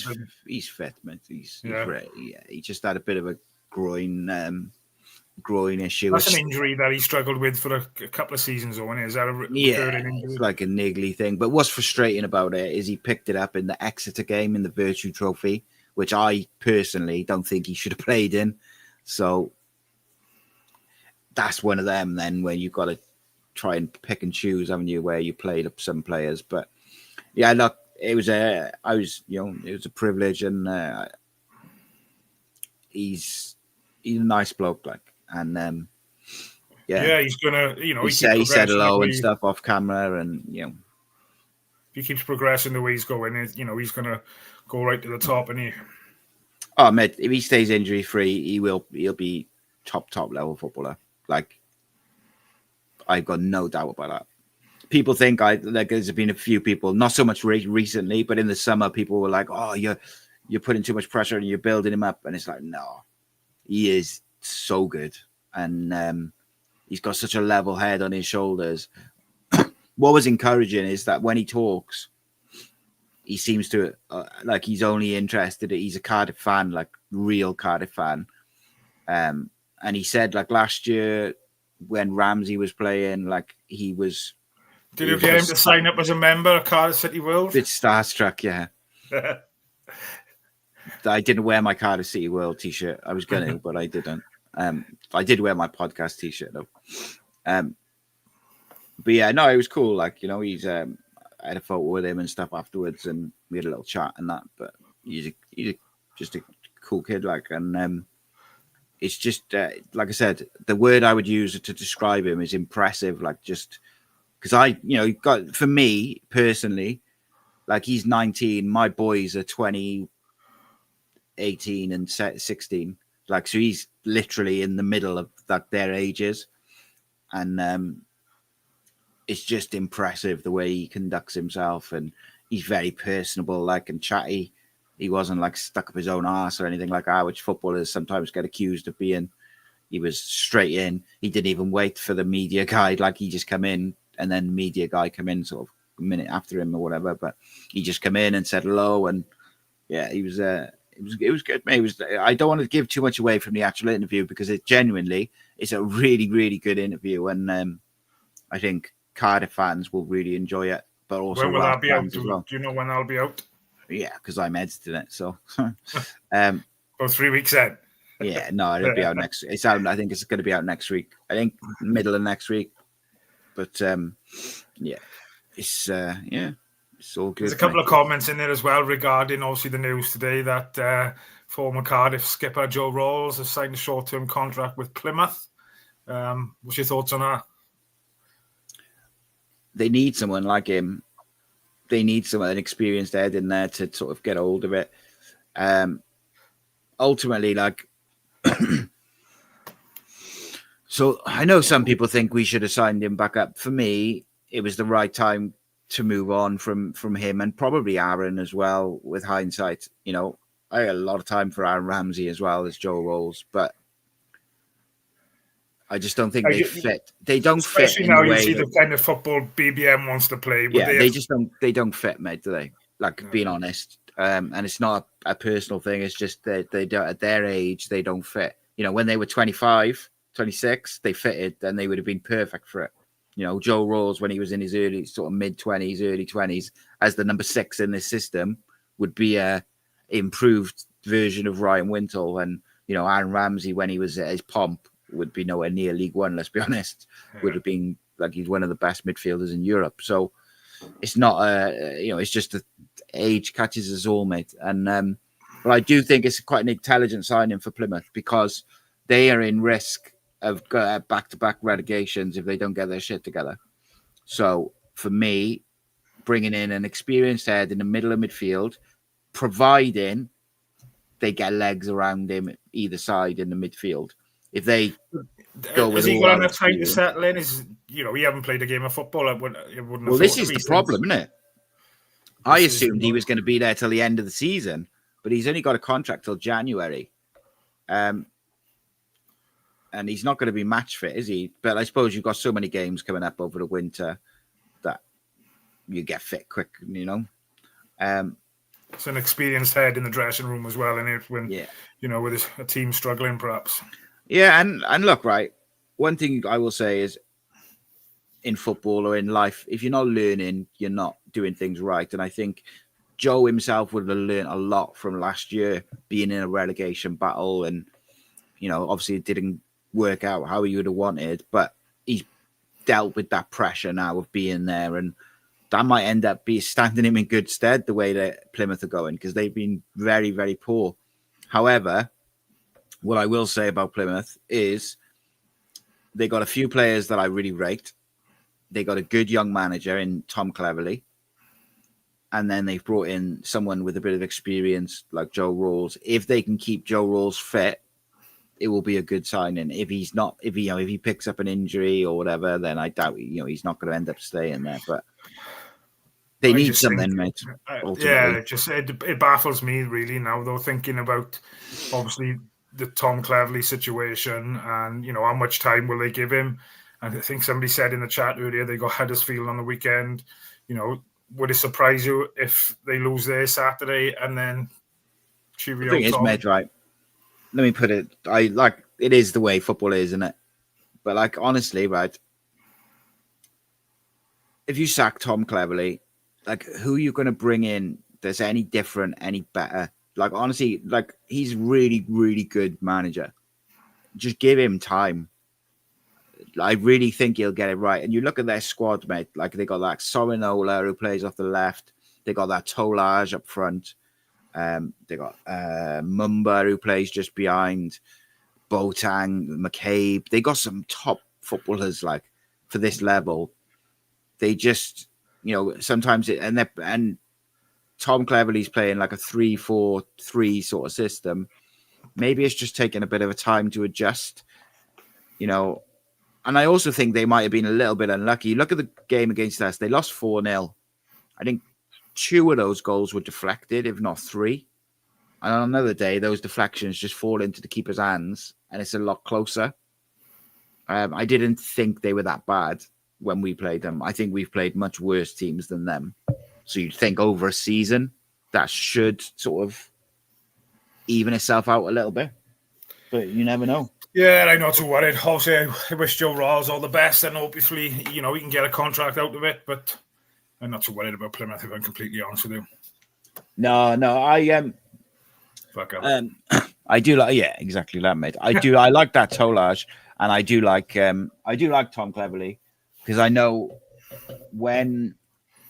he's fit, man. He's great. Yeah, he just had a bit of a groin issue. That's an injury that he struggled with for a couple of seasons, though, isn't it? Is that a recurring injury? It's like a niggly thing. But what's frustrating about it is he picked it up in the Exeter game in the Virtue Trophy, which I personally don't think he should have played in. So that's one of them then where you've got to try and pick and choose, haven't you, where you played up some players. But yeah, look, it was a privilege, and he's a nice bloke, and he's gonna, he said hello and stuff off camera, and he keeps progressing the way he's going, you know, he's going to go right to the top. And he, oh, mate, if he stays injury free, he'll be top level footballer. Like, I've got no doubt about that. People think there's been a few people, not so much recently, but in the summer, people were like, "Oh, you're putting too much pressure and you're building him up," and it's like, no, he is so good, and he's got such a level head on his shoulders. What was encouraging is that when he talks, he seems to like he's only interested. He's a Cardiff fan, like real Cardiff fan, and he said like last year when Ramsey was playing, like he was. Did you get him to sign up as a member of Cardiff City World? Bit starstruck, yeah. I didn't wear my Cardiff City World t-shirt. I was going to, but I didn't. I did wear my podcast t-shirt though. But yeah, no, it was cool. Like, you know, he's I had a photo with him and stuff afterwards, and we had a little chat and that. But he's just a cool kid, like, and it's just like I said, the word I would use to describe him is impressive. Like, just because got for me personally, like he's 19, my boys are 20, 18, and 16. Like, so he's literally in the middle of like their ages, and it's just impressive the way he conducts himself, and he's very personable, like, and chatty. He wasn't like stuck up his own arse or anything like that, which footballers sometimes get accused of being. He was straight in. He didn't even wait for the media guy. Like, he just come in, and then the media guy come in sort of a minute after him or whatever. But he just come in and said hello, and yeah, he was. It was good, mate. I don't want to give too much away from the actual interview because it genuinely is a really, really good interview, and I think Cardiff fans will really enjoy it. But also, when will that be out? Well. Do you know when that'll be out? Yeah, because I'm editing it, so. 3 weeks in. Yeah, no, it'll be out next. It's out. I think it's going to be out next week. I think middle of next week. But yeah, it's all good. There's a couple of comments in there as well regarding obviously the news today that former Cardiff skipper Joe Rawls has signed a short-term contract with Plymouth. What's your thoughts on that? They need someone like him. They need someone, an experienced head in there to sort of get hold of it. Ultimately, like, so I know some people think we should have signed him back up. For me, it was the right time to move on from him, and probably Aaron as well. With hindsight, you know, I had a lot of time for Aaron Ramsey as well as Joe Rawls, but I just don't think they fit. They don't fit. Especially now, you see the kind of football BBM wants to play. Yeah, they just don't. They don't fit, mate. Do they? Like, being honest, and it's not a personal thing. It's just that they don't, at their age, they don't fit. You know, when they were 25, 26, they fitted, then they would have been perfect for it. You know, Joe Rawls, when he was in his early sort of mid-20s, early 20s, as the number 6 in this system, would be a improved version of Ryan Wintle. And, you know, Aaron Ramsey, when he was at his pomp, would be nowhere near League One, let's be honest. Would have been like he's one of the best midfielders in Europe. So it's not it's just the age catches us all, mate. And but I do think it's quite an intelligent signing for Plymouth because they are in risk of back-to-back relegations if they don't get their shit together. So for me, bringing in an experienced head in the middle of midfield, providing they get legs around him either side in the midfield. If they go with, has he got enough time to settle in? He haven't played a game of football. Well, this is the problem, isn't it? I assumed he was going to be there till the end of the season, but he's only got a contract till January. And he's not going to be match fit, is he? But I suppose you've got so many games coming up over the winter that you get fit quick, you know. It's an experienced head in the dressing room as well, and with a team struggling, perhaps. Yeah, and look, right. One thing I will say is, in football or in life, if you're not learning, you're not doing things right. And I think Joe himself would have learned a lot from last year, being in a relegation battle, and obviously it didn't work out how he would have wanted, but he's dealt with that pressure now of being there, and that might end up standing him in good stead the way that Plymouth are going, because they've been very, very poor. However, what I will say about Plymouth is they got a few players that I really rate. They got a good young manager in Tom Cleverley. and then they've brought in someone with a bit of experience like Joe Rawls. If they can keep Joe Rawls fit, it will be a good signing. If he's not, if he picks up an injury or whatever, then I doubt he's not going to end up staying there. But they need something, mate. Yeah, it baffles me really now, though, thinking about obviously the Tom Cleverley situation and how much time will they give him. And I think somebody said in the chat earlier they got Huddersfield on the weekend. Would it surprise you if they lose their Saturday and then cheerio? The thing is, mate, right? Let me put it. It is the way football is, isn't it? But honestly, right? If you sack Tom Cleverley, who are you going to bring in that's any different, any better? Honestly, he's really, really good manager. Just give him time. I really think he'll get it right. And you look at their squad, mate. They got that Sorinola who plays off the left. They got that Tolage up front. They got Mumba who plays just behind. Boateng, McCabe. They got some top footballers for this level. They just, sometimes and Tom Cleverley's playing a 3-4-3 sort of system. Maybe it's just taking a bit of a time to adjust, And I also think they might have been a little bit unlucky. Look at the game against us. They lost 4-0. I think 2 of those goals were deflected, if not 3. And on another day, those deflections just fall into the keeper's hands, and it's a lot closer. I didn't think they were that bad when we played them. I think we've played much worse teams than them. So you'd think over a season, that should sort of even itself out a little bit. But you never know. Yeah, I'm not too worried. Obviously, I wish Joe Rawls all the best, and hopefully, he can get a contract out of it. But I'm not too worried about Plymouth, if I'm completely honest with you. No, I do like, yeah, exactly that, mate. I like that Tolage, and I do like Tom Cleverley, because I know when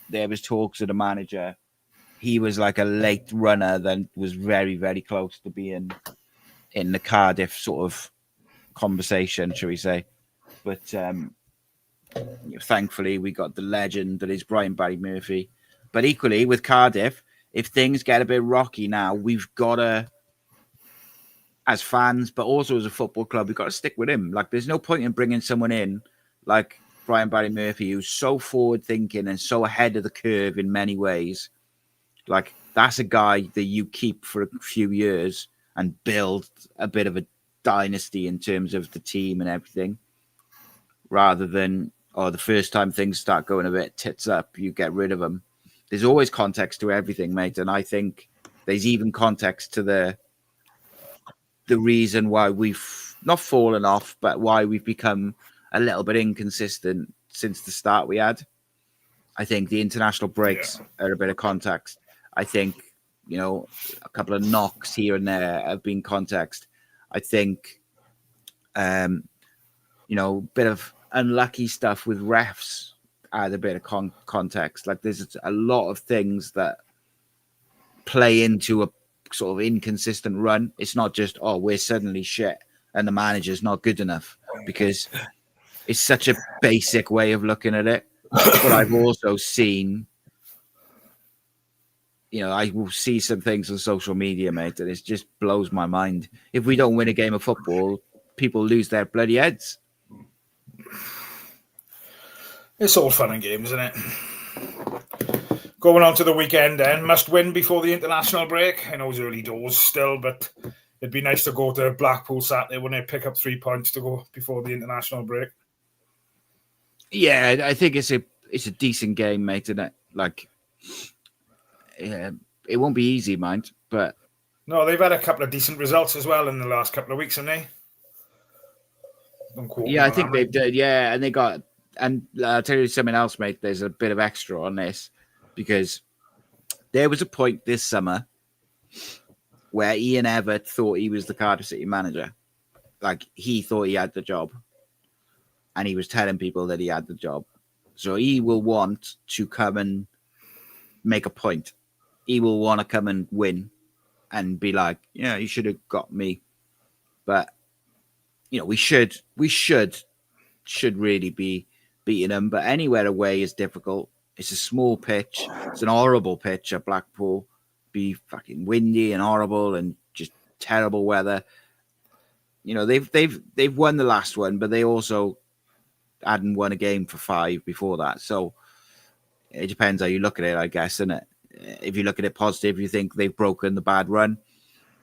there was talks of the manager, he was a late runner that was very, very close to being in the Cardiff sort of conversation, shall we say. But thankfully, we got the legend that is Brian Barry Murphy. But equally, with Cardiff, if things get a bit rocky now, we've got to, as fans, but also as a football club, we've got to stick with him. There's no point in bringing someone in like Brian Barry Murphy, who's so forward-thinking and so ahead of the curve in many ways. That's a guy that you keep for a few years and build a bit of a dynasty in terms of the team and everything, rather than, the first time things start going a bit tits up, you get rid of them. There's always context to everything, mate, and I think there's even context to the reason why we've not fallen off, but why we've become a little bit inconsistent since the start we had. I think the international breaks are a bit of context. I think, a couple of knocks here and there have been context. I think, bit of unlucky stuff with refs add a bit of context. There's a lot of things that play into a sort of inconsistent run. It's not just, we're suddenly shit and the manager's not good enough, because it's such a basic way of looking at it. But I've also seen, I will see some things on social media, mate, and it just blows my mind. If we don't win a game of football, people lose their bloody heads. It's all fun and games, isn't it? Going on to the weekend then, must win before the international break. I know it's early doors still, but it'd be nice to go to Blackpool Saturday when they pick up 3 points to go before the international break. Yeah, I think it's a decent game, mate, isn't it? It won't be easy, mind, but no, they've had a couple of decent results as well in the last couple of weeks, haven't they? Yeah, I think they did. Yeah, and they got. And I'll tell you something else, mate. There's a bit of extra on this, because there was a point this summer where Ian Everett thought he was the Cardiff City manager. He thought he had the job, and he was telling people that he had the job. So he will want to come and make a point. He will want to come and win and be like, you should have got me. But, we should really be beating them. But anywhere away is difficult. It's a small pitch. It's an horrible pitch at Blackpool. Be fucking windy and horrible and just terrible weather. You know, they've won the last one, but they also hadn't won a game for 5 before that. So it depends how you look at it, I guess, isn't it? If you look at it positive, you think they've broken the bad run.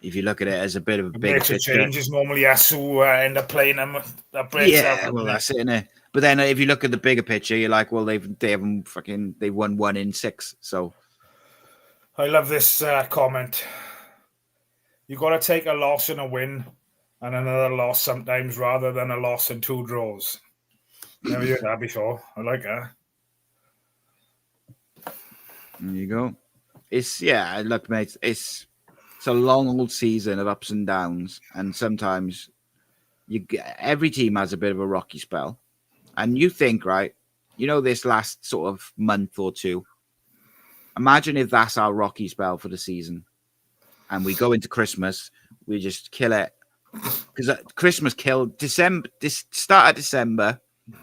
If you look at it as a bit of a big picture, change is normally us who end up playing them. That's it, isn't it? But then if you look at the bigger picture, you're like, well, they won 1 in 6. So I love this comment. You got to take a loss and a win, and another loss sometimes, rather than a loss and 2 draws. Never heard that before. I like that. There you go. Look, mate, it's a long old season of ups and downs, and sometimes every team has a bit of a rocky spell. And you think, right, this last sort of month or two, imagine if that's our rocky spell for the season, and we go into Christmas, we just kill it, because Christmas killed start of December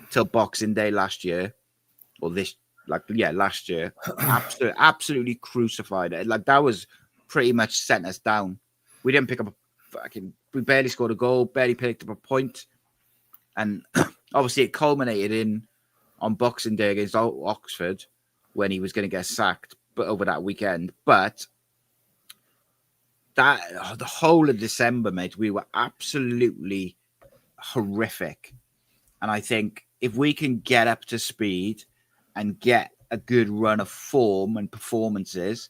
till Boxing Day last year, or last year, absolutely crucified it. Like, that was pretty much sent us down. We didn't pick up we barely scored a goal, barely picked up a point. And obviously it culminated on Boxing Day against Oxford when he was going to get sacked, but over that weekend. But the whole of December, mate, we were absolutely horrific. And I think if we can get up to speed and get a good run of form and performances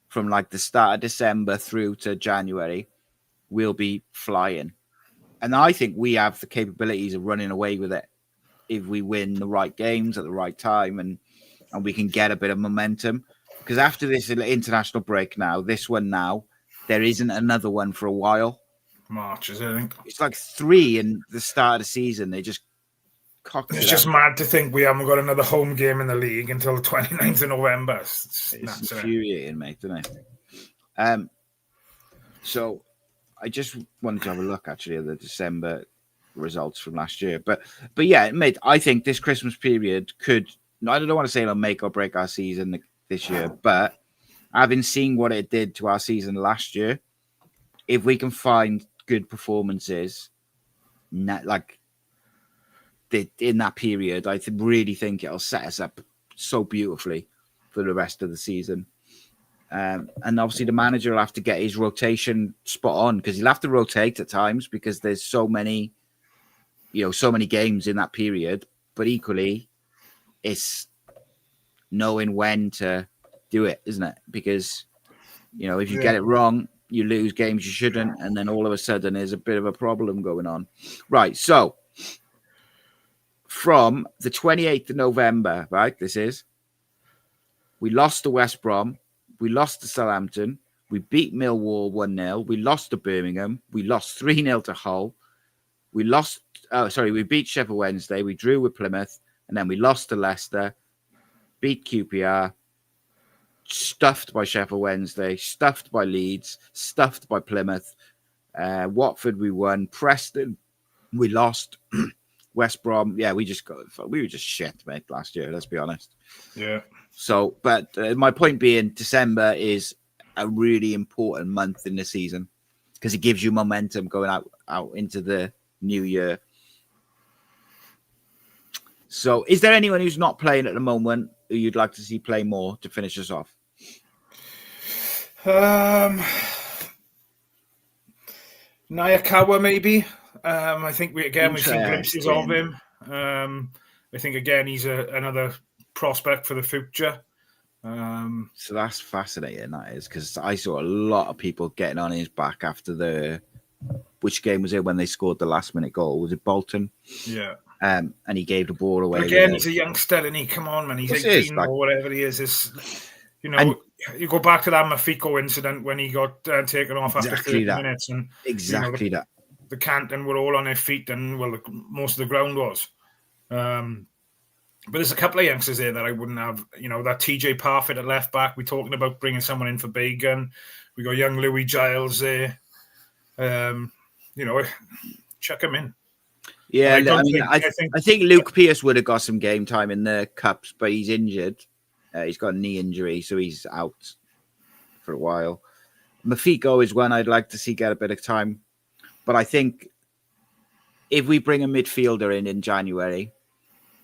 from like the start of December through to January, we'll be flying. And I think we have the capabilities of running away with it if we win the right games at the right time and we can get a bit of momentum. Because after this international break there isn't another one for a while. March, I think. It's like 3 in the start of the season. They just It's just mad to think we haven't got another home game in the league until the 29th of November. It's infuriating, mate, isn't it? So I just wanted to have a look, actually, at the December results from last year. But yeah, mate, I think this Christmas period I don't want to say it'll make or break our season this year, but having seen what it did to our season last year, if we can find good performances, like in that period, I really think it'll set us up so beautifully for the rest of the season. And obviously the manager will have to get his rotation spot on, because he'll have to rotate at times because there's so many games in that period. But equally, it's knowing when to do it, isn't it? Because, if you get it wrong, you lose games you shouldn't, and then all of a sudden there's a bit of a problem going on. Right, so from the 28th of November, right, we lost to West Brom, we lost to Southampton, we beat Millwall 1-0, we lost to Birmingham, we lost 3-0 to Hull, we beat Sheffield Wednesday, we drew with Plymouth, and then we lost to Leicester, beat QPR, stuffed by Sheffield Wednesday, stuffed by Leeds, stuffed by Plymouth, Watford we won, Preston we lost, West Brom, we were just shit, mate, last year, let's be honest. Yeah. So, but my point being, December is a really important month in the season because it gives you momentum going out into the new year. So, is there anyone who's not playing at the moment who you'd like to see play more to finish us off? Nyakawa, maybe. I think we've seen glimpses of him. I think, again, he's another prospect for the future. So that's fascinating, that is, because I saw a lot of people getting on his back after which game was it when they scored the last minute goal? Was it Bolton? Yeah. And he gave the ball away. Again, he's a youngster, and he, come on, man, he's 18 or whatever he is. You go back to that Mafiko incident when he got taken off after 30 minutes. And, that. The Canton were all on their feet, and, most of the ground was. But there's a couple of youngsters there that I wouldn't have. That TJ Parfitt at left back. We're talking about bringing someone in for Bagan. We got young Louis Giles there. Chuck him in. Yeah, I think Luke Pearce would have got some game time in the Cups, but he's injured. He's got a knee injury, so he's out for a while. Mafiko is one I'd like to see get a bit of time. But I think if we bring a midfielder in January,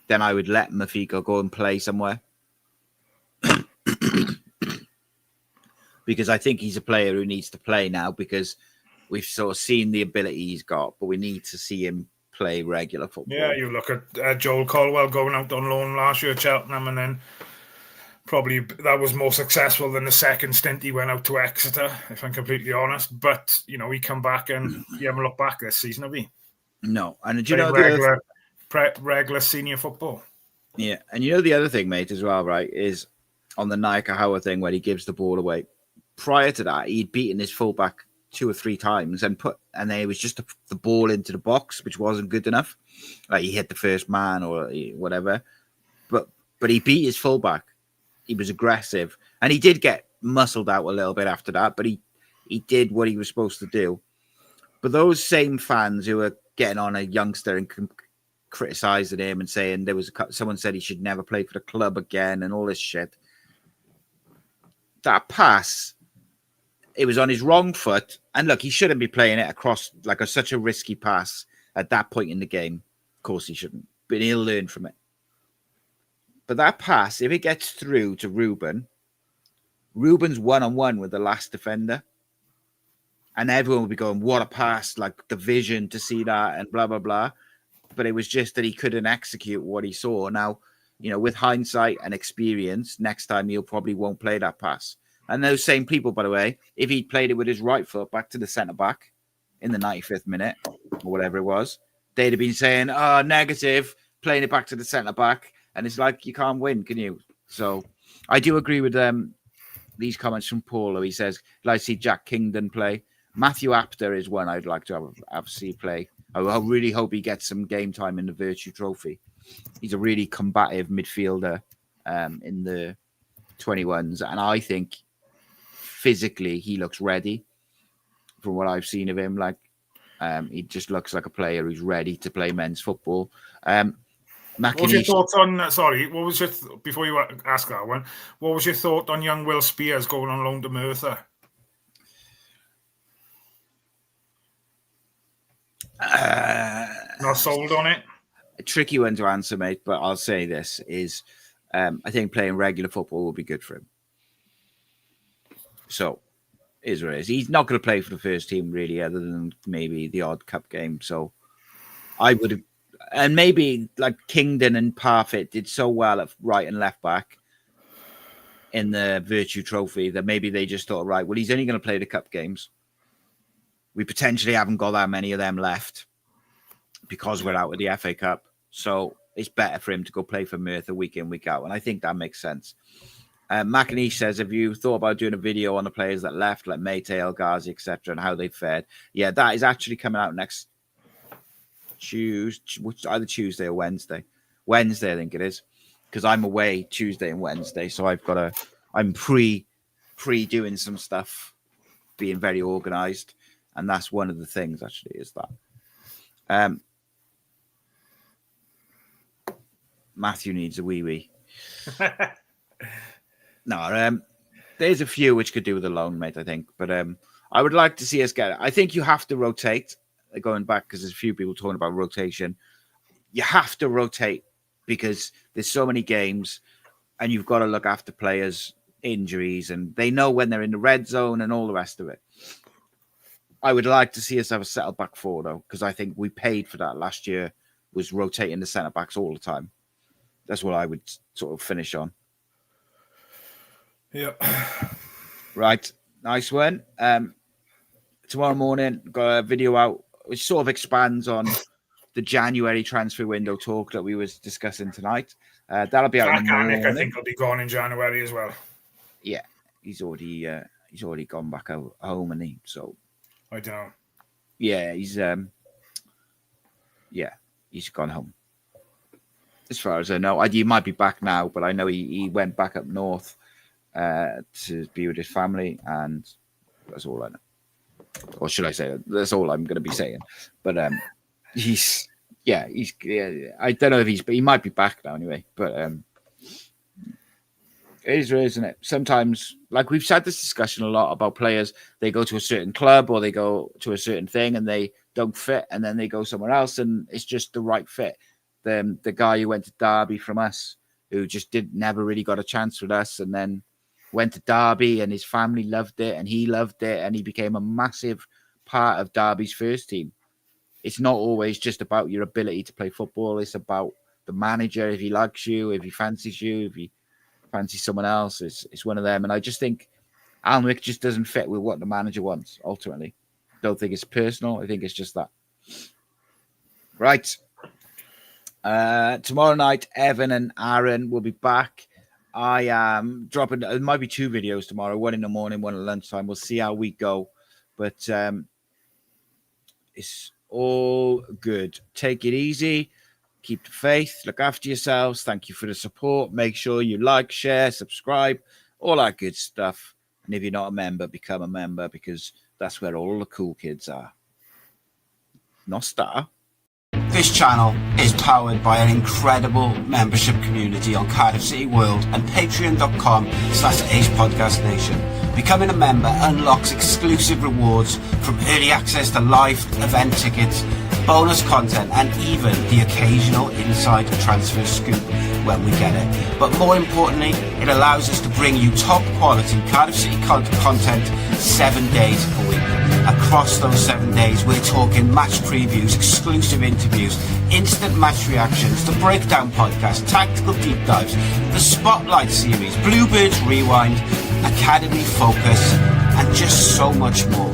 then I would let Mafiko go and play somewhere. Because I think he's a player who needs to play now, because we've sort of seen the ability he's got, but we need to see him play regular football. Yeah, you look at Joel Colwell going out on loan last year at Cheltenham, and then probably that was more successful than the second stint he went out to Exeter, if I'm completely honest. But, he come back and you haven't looked back this season, have he? No. And do you know regular senior football? Yeah. And you know the other thing, mate, as well, right, is on the Naikahawa thing where he gives the ball away. Prior to that, he'd beaten his fullback 2 or 3 times and there was just the ball into the box, which wasn't good enough. Like he hit the first man or whatever. But he beat his fullback. He was aggressive, and he did get muscled out a little bit after that, but he did what he was supposed to do. But those same fans who are getting on a youngster and criticizing him and saying someone said he should never play for the club again and all this shit. That pass, it was on his wrong foot, and look, he shouldn't be playing it across like such a risky pass at that point in the game. Of course he shouldn't, but he'll learn from it. But that pass, if it gets through to Ruben's one-on-one with the last defender. And everyone will be going, what a pass, like the vision to see that and blah, blah, blah. But it was just that he couldn't execute what he saw. Now, with hindsight and experience, next time he'll probably won't play that pass. And those same people, by the way, if he'd played it with his right foot back to the centre-back in the 95th minute or whatever it was, they'd have been saying, negative, playing it back to the centre-back. And it's like, you can't win, can you? So I do agree with these comments from Paul. He says, I'd like to see Jack Kingdon play. Matthew Apter is one I'd like to have see play. I really hope he gets some game time in the Virtue Trophy. He's a really combative midfielder in the 21s. And I think physically he looks ready from what I've seen of him. Like he just looks like a player who's ready to play men's football. What was your thoughts on? Before you ask that one, what was your thought on young Will Spears going on loan to Merthyr? Not sold on it. A tricky one to answer, mate. But I'll say this is, I think playing regular football will be good for him. So, is what it is. He's not going to play for the first team really, other than maybe the odd cup game. So, I would have. And maybe like Kingdon and Parfitt did so well at right and left back in the Virtue Trophy that maybe they just thought, right, well, he's only going to play the cup games. We potentially haven't got that many of them left because we're out of the FA Cup. So it's better for him to go play for Merthyr week in, week out. And I think that makes sense. McAnish says, have you thought about doing a video on the players that left, like Mate, El Ghazi, etc., and how they fared? Yeah, that is actually coming out next either Tuesday or Wednesday. Wednesday, I think it is, because I'm away Tuesday and Wednesday, so I'm pre doing some stuff, being very organized, and that's one of the things actually is that. Matthew needs a wee. No, there's a few which could do with a loan, mate, I think, but I would like to see us get it. I think you have to rotate. Going back, because there's a few people talking about rotation. You have to rotate because there's so many games and you've got to look after players' injuries and they know when they're in the red zone and all the rest of it. I would like to see us have a settled back four, though, because I think we paid for that last year, was rotating the centre-backs all the time. That's what I would sort of finish on. Yeah. Right. Nice one. Tomorrow morning, got a video out which sort of expands on the January transfer window talk that we was discussing tonight. That'll be out in the morning. I think he'll be gone in January as well. Yeah, he's already gone back home, and so I don't know. Yeah, he's gone home. As far as I know, he might be back now, but I know he went back up north to be with his family, and that's all I know. Or should I say that's all I'm going to be saying? But I don't know if he might be back now anyway. But It is, isn't it? Sometimes, like we've had this discussion a lot about players, they go to a certain club or they go to a certain thing and they don't fit, and then they go somewhere else and it's just the right fit. The guy who went to Derby from us, who just never really got a chance with us, and then went to Derby and his family loved it and he loved it and he became a massive part of Derby's first team. It's not always just about your ability to play football. It's about the manager, if he likes you, if he fancies you, if he fancies someone else. It's one of them. And I just think Alnwick just doesn't fit with what the manager wants, ultimately. Don't think it's personal. I think it's just that. Right. Tomorrow night, Evan and Aaron will be back. I am dropping, there might be 2 videos tomorrow, one in the morning, one at lunchtime. We'll see how we go. But it's all good. Take it easy. Keep the faith. Look after yourselves. Thank you for the support. Make sure you like, share, subscribe, all that good stuff. And if you're not a member, become a member, because that's where all the cool kids are. Not Star. This channel is powered by an incredible membership community on Cardiff City World and patreon.com/AcePodcastNation. Becoming a member unlocks exclusive rewards from early access to live event tickets, bonus content, and even the occasional inside transfer scoop when we get it. But more importantly, it allows us to bring you top quality Cardiff City content 7 days a week. Across those 7 days, we're talking match previews, exclusive interviews, instant match reactions, the breakdown podcast, tactical deep dives, the spotlight series, Bluebirds Rewind, Academy Focus, and just so much more.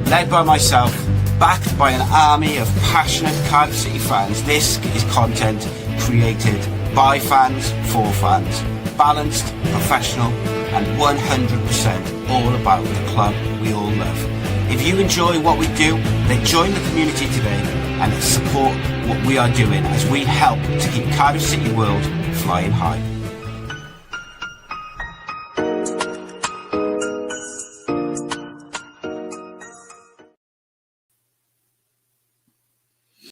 Led by myself, backed by an army of passionate Cardiff City fans, this is content created by fans for fans. Balanced, professional, and 100% all about the club we all love. If you enjoy what we do, then join the community today and support what we are doing as we help to keep Cardiff City World flying high.